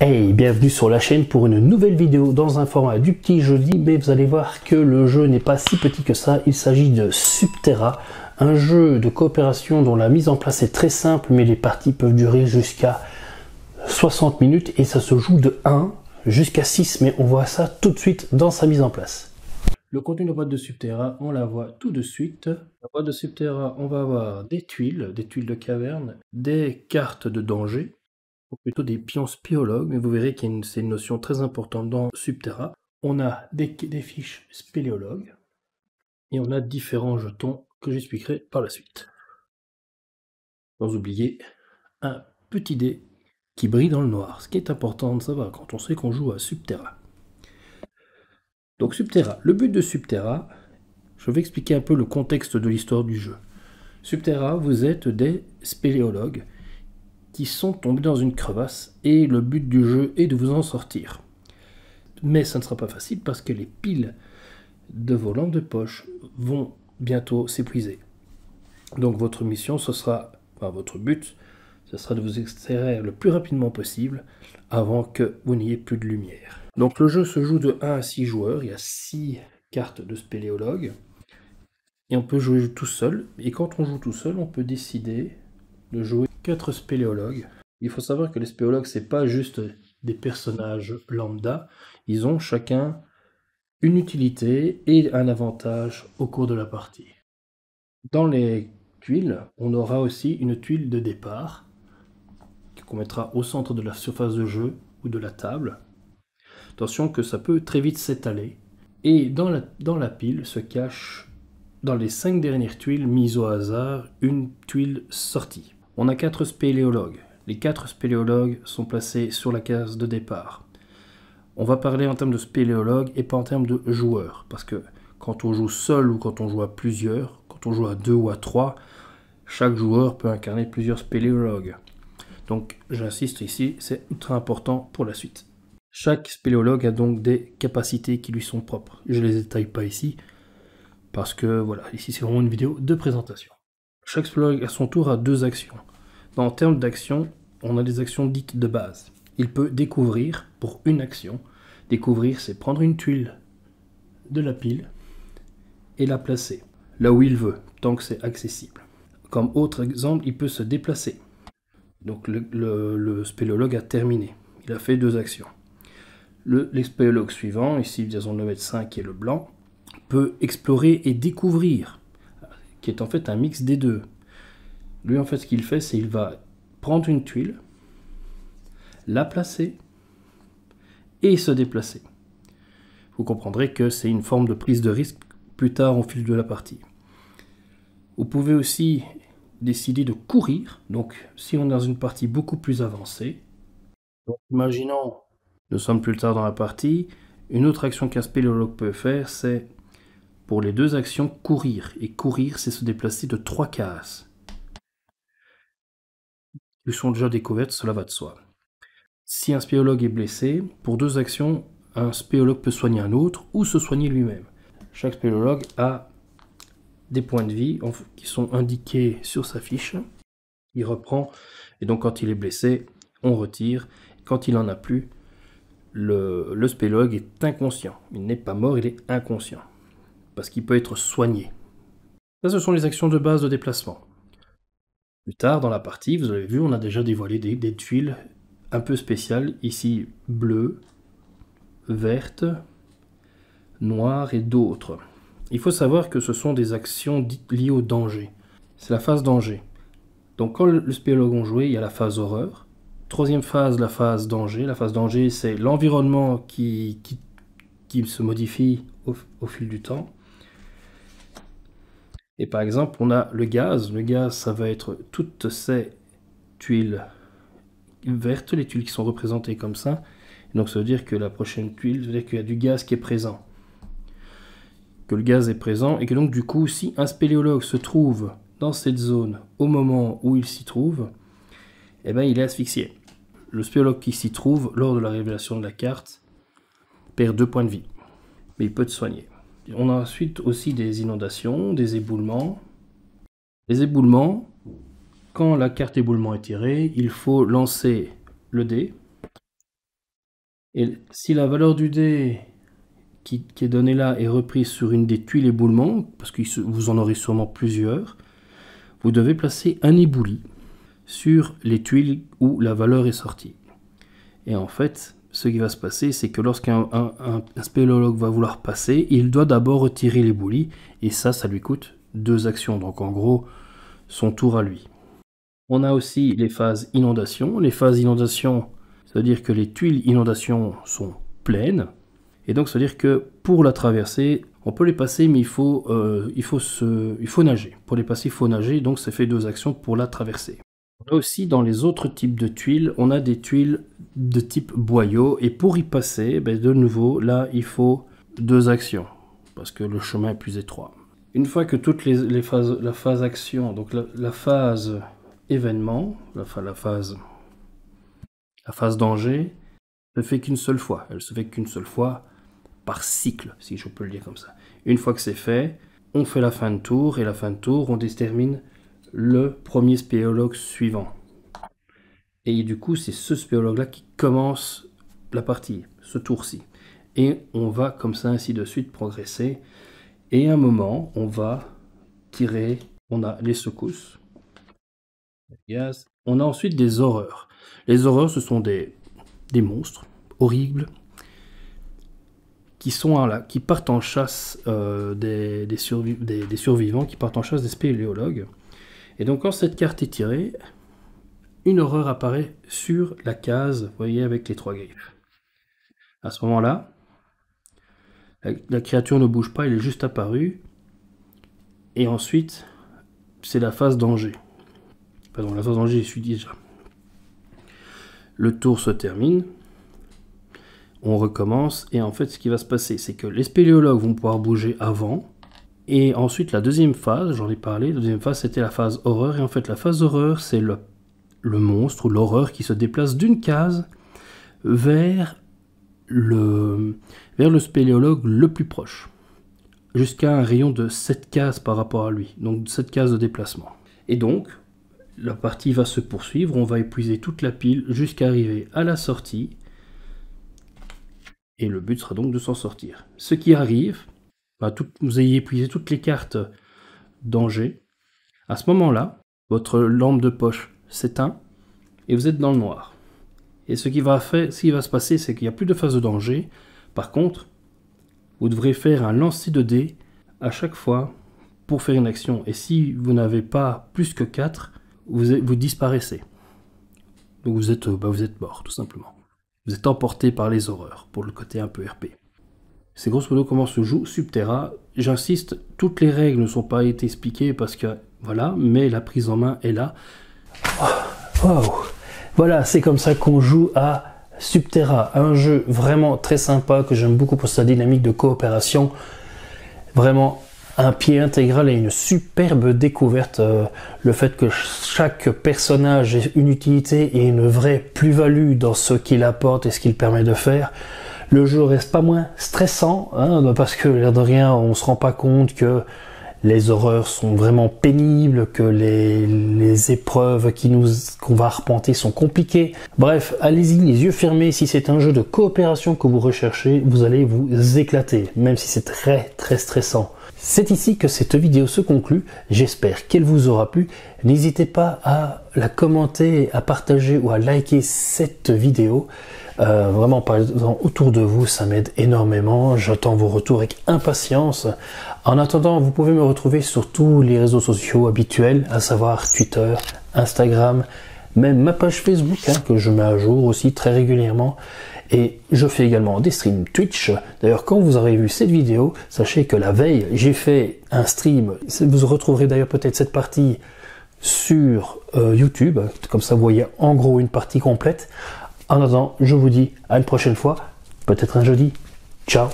Hey, bienvenue sur la chaîne pour une nouvelle vidéo dans un format du petit jeudi, mais vous allez voir que le jeu n'est pas si petit que ça. Il s'agit de Subterra, un jeu de coopération dont la mise en place est très simple, mais les parties peuvent durer jusqu'à 60 minutes et ça se joue de 1 jusqu'à 6, mais on voit ça tout de suite dans sa mise en place. Le contenu de la boîte de Subterra, on la voit tout de suite. La boîte de Subterra, on va avoir des tuiles de caverne, des cartes de danger, ou plutôt des pions spéologues, mais vous verrez que c'est une notion très importante dans Subterra. On a des fiches spéléologues, et on a différents jetons que j'expliquerai par la suite. Sans oublier un petit dé qui brille dans le noir, ce qui est important de savoir quand on sait qu'on joue à Subterra. Donc Subterra, le but de Subterra, je vais expliquer un peu le contexte de l'histoire du jeu. Subterra, vous êtes des spéléologues qui sont tombés dans une crevasse et le but du jeu est de vous en sortir. Mais ça ne sera pas facile parce que les piles de vos lampes de poche vont bientôt s'épuiser. Donc votre mission, votre but, ce sera de vous extraire le plus rapidement possible avant que vous n'ayez plus de lumière. Donc le jeu se joue de 1 à 6 joueurs, il y a 6 cartes de spéléologue et on peut jouer tout seul. Et quand on joue tout seul, on peut décider de jouer 4 spéléologues. Il faut savoir que les spéléologues, c'est pas juste des personnages lambda, ils ont chacun une utilité et un avantage au cours de la partie. Dans les tuiles, on aura aussi une tuile de départ qu'on mettra au centre de la surface de jeu ou de la table. Attention que ça peut très vite s'étaler. Et dans la pile se cache, dans les 5 dernières tuiles mises au hasard, une tuile sortie. On a 4 spéléologues. Les 4 spéléologues sont placés sur la case de départ. On va parler en termes de spéléologues et pas en termes de joueurs. Parce que quand on joue seul ou quand on joue à plusieurs, quand on joue à 2 ou à 3, chaque joueur peut incarner plusieurs spéléologues. Donc j'insiste ici, c'est ultra important pour la suite. Chaque spéléologue a donc des capacités qui lui sont propres. Je ne les détaille pas ici, parce que voilà, ici c'est vraiment une vidéo de présentation. Chaque spéléologue à son tour a 2 actions. En termes d'actions, on a des actions dites de base. Il peut découvrir pour une action. Découvrir, c'est prendre une tuile de la pile et la placer là où il veut, tant que c'est accessible. Comme autre exemple, il peut se déplacer. Donc le spéléologue a terminé. Il a fait 2 actions. Le spéléologue suivant, ici disons le médecin qui est le blanc, peut explorer et découvrir, qui est en fait un mix des deux. Lui en fait ce qu'il fait, c'est qu'il va prendre une tuile, la placer et se déplacer. Vous comprendrez que c'est une forme de prise de risque plus tard au fil de la partie. Vous pouvez aussi décider de courir, donc si on est dans une partie beaucoup plus avancée, donc imaginons nous sommes plus tard dans la partie, une autre action qu'un spéléologue peut faire, c'est pour les 2 actions courir, et courir c'est se déplacer de 3 cases. Ils sont déjà découvertes, cela va de soi. Si un spéléologue est blessé, pour 2 actions, un spéléologue peut soigner un autre ou se soigner lui-même. Chaque spéléologue a des points de vie qui sont indiqués sur sa fiche. Il reprend, et donc quand il est blessé, on retire. Quand il n'en a plus, le spéléologue est inconscient. Il n'est pas mort, il est inconscient. Parce qu'il peut être soigné. Ça, ce sont les actions de base de déplacement. Plus tard dans la partie, vous avez vu, on a déjà dévoilé des tuiles un peu spéciales. Ici, bleues, vertes, noires et d'autres. Il faut savoir que ce sont des actions dites liées au danger. C'est la phase danger. Donc quand le spéléologue a joué, il y a la phase horreur. Troisième phase, la phase danger. La phase danger, c'est l'environnement qui se modifie au fil du temps. Et par exemple, on a le gaz. Le gaz, ça va être toutes ces tuiles vertes, les tuiles qui sont représentées comme ça. Et donc ça veut dire que la prochaine tuile, ça veut dire qu'il y a du gaz qui est présent. Que le gaz est présent et que donc du coup, si un spéléologue se trouve dans cette zone au moment où il s'y trouve, eh ben, il est asphyxié. Le spéléologue qui s'y trouve, lors de la révélation de la carte, perd 2 points de vie. Mais il peut te soigner. On a ensuite aussi des inondations, des éboulements. Les éboulements, quand la carte éboulement est tirée, il faut lancer le dé. Et si la valeur du dé qui est donnée là est reprise sur une des tuiles éboulement, parce que vous en aurez sûrement plusieurs, vous devez placer un ébouli sur les tuiles où la valeur est sortie. Et en fait, ce qui va se passer, c'est que lorsqu'un spéléologue va vouloir passer, il doit d'abord retirer l'ébouli, et ça lui coûte 2 actions. Donc en gros, son tour à lui. On a aussi les phases inondation. Les phases inondation, ça veut dire que les tuiles inondation sont pleines. Et donc ça veut dire que pour la traverser, on peut les passer, mais il faut nager. Pour les passer, il faut nager, donc ça fait 2 actions pour la traverser. On a aussi dans les autres types de tuiles, on a des tuiles de type boyau, et pour y passer, de nouveau, là, il faut 2 actions, parce que le chemin est plus étroit. Une fois que toutes les phases, la phase action, donc la phase événement, la phase danger, ne se fait qu'une seule fois. Elle se fait qu'une seule fois par cycle, si je peux le dire comme ça. Une fois que c'est fait, on fait la fin de tour, et la fin de tour, on détermine le premier spéléologue suivant. Et du coup, c'est ce spéléologue-là qui commence la partie, ce tour-ci. Et on va comme ça, ainsi de suite, progresser. Et à un moment, on va tirer, on a les secousses. On a ensuite des horreurs. Les horreurs, ce sont des monstres horribles qui sont là, qui partent en chasse des survivants, qui partent en chasse des spéléologues. Et donc quand cette carte est tirée, une horreur apparaît sur la case, vous voyez, avec les 3 griffes. À ce moment-là, la créature ne bouge pas, elle est juste apparue. Et ensuite, c'est la phase danger. Pardon, la phase danger, je suis déjà. Le tour se termine. On recommence. Et en fait, ce qui va se passer, c'est que les spéléologues vont pouvoir bouger avant. Et ensuite, la deuxième phase, j'en ai parlé, la deuxième phase, c'était la phase horreur. Et en fait, la phase horreur, c'est le monstre ou l'horreur qui se déplace d'une case vers le spéléologue le plus proche, jusqu'à un rayon de 7 cases par rapport à lui, donc 7 cases de déplacement. Et donc, la partie va se poursuivre, on va épuiser toute la pile jusqu'à arriver à la sortie, et le but sera donc de s'en sortir. Ce qui arrive, vous ayez épuisé toutes les cartes danger, à ce moment-là, votre lampe de poche s'éteint, et vous êtes dans le noir. Et ce qui va se passer, c'est qu'il n'y a plus de phase de danger. Par contre, vous devrez faire un lancer de dés à chaque fois pour faire une action. Et si vous n'avez pas plus que 4, vous disparaissez. Donc vous êtes mort, tout simplement. Vous êtes emporté par les horreurs, pour le côté un peu RP. C'est grosso modo comment se joue Subterra. J'insiste, toutes les règles ne sont pas été expliquées parce que, voilà, mais la prise en main est là. Wow. Voilà, c'est comme ça qu'on joue à Subterra, un jeu vraiment très sympa que j'aime beaucoup pour sa dynamique de coopération. Vraiment un pied intégral et une superbe découverte. Le fait que chaque personnage ait une utilité et une vraie plus-value dans ce qu'il apporte et ce qu'il permet de faire. Le jeu reste pas moins stressant, hein, parce que l'air de rien, on se rend pas compte que les horreurs sont vraiment pénibles, que les épreuves qu'on va arpenter sont compliquées. Bref, allez-y les yeux fermés, si c'est un jeu de coopération que vous recherchez, vous allez vous éclater, même si c'est très très stressant. C'est ici que cette vidéo se conclut, j'espère qu'elle vous aura plu. N'hésitez pas à la commenter, à partager ou à liker cette vidéo. Vraiment parlez-en autour de vous, ça m'aide énormément, j'attends vos retours avec impatience. En attendant, vous pouvez me retrouver sur tous les réseaux sociaux habituels, à savoir Twitter, Instagram, même ma page Facebook, que je mets à jour aussi très régulièrement. Et je fais également des streams Twitch. D'ailleurs, quand vous aurez vu cette vidéo, sachez que la veille, j'ai fait un stream. Vous retrouverez d'ailleurs peut-être cette partie sur YouTube. Comme ça, vous voyez en gros une partie complète. En attendant, je vous dis à une prochaine fois, peut-être un jeudi. Ciao!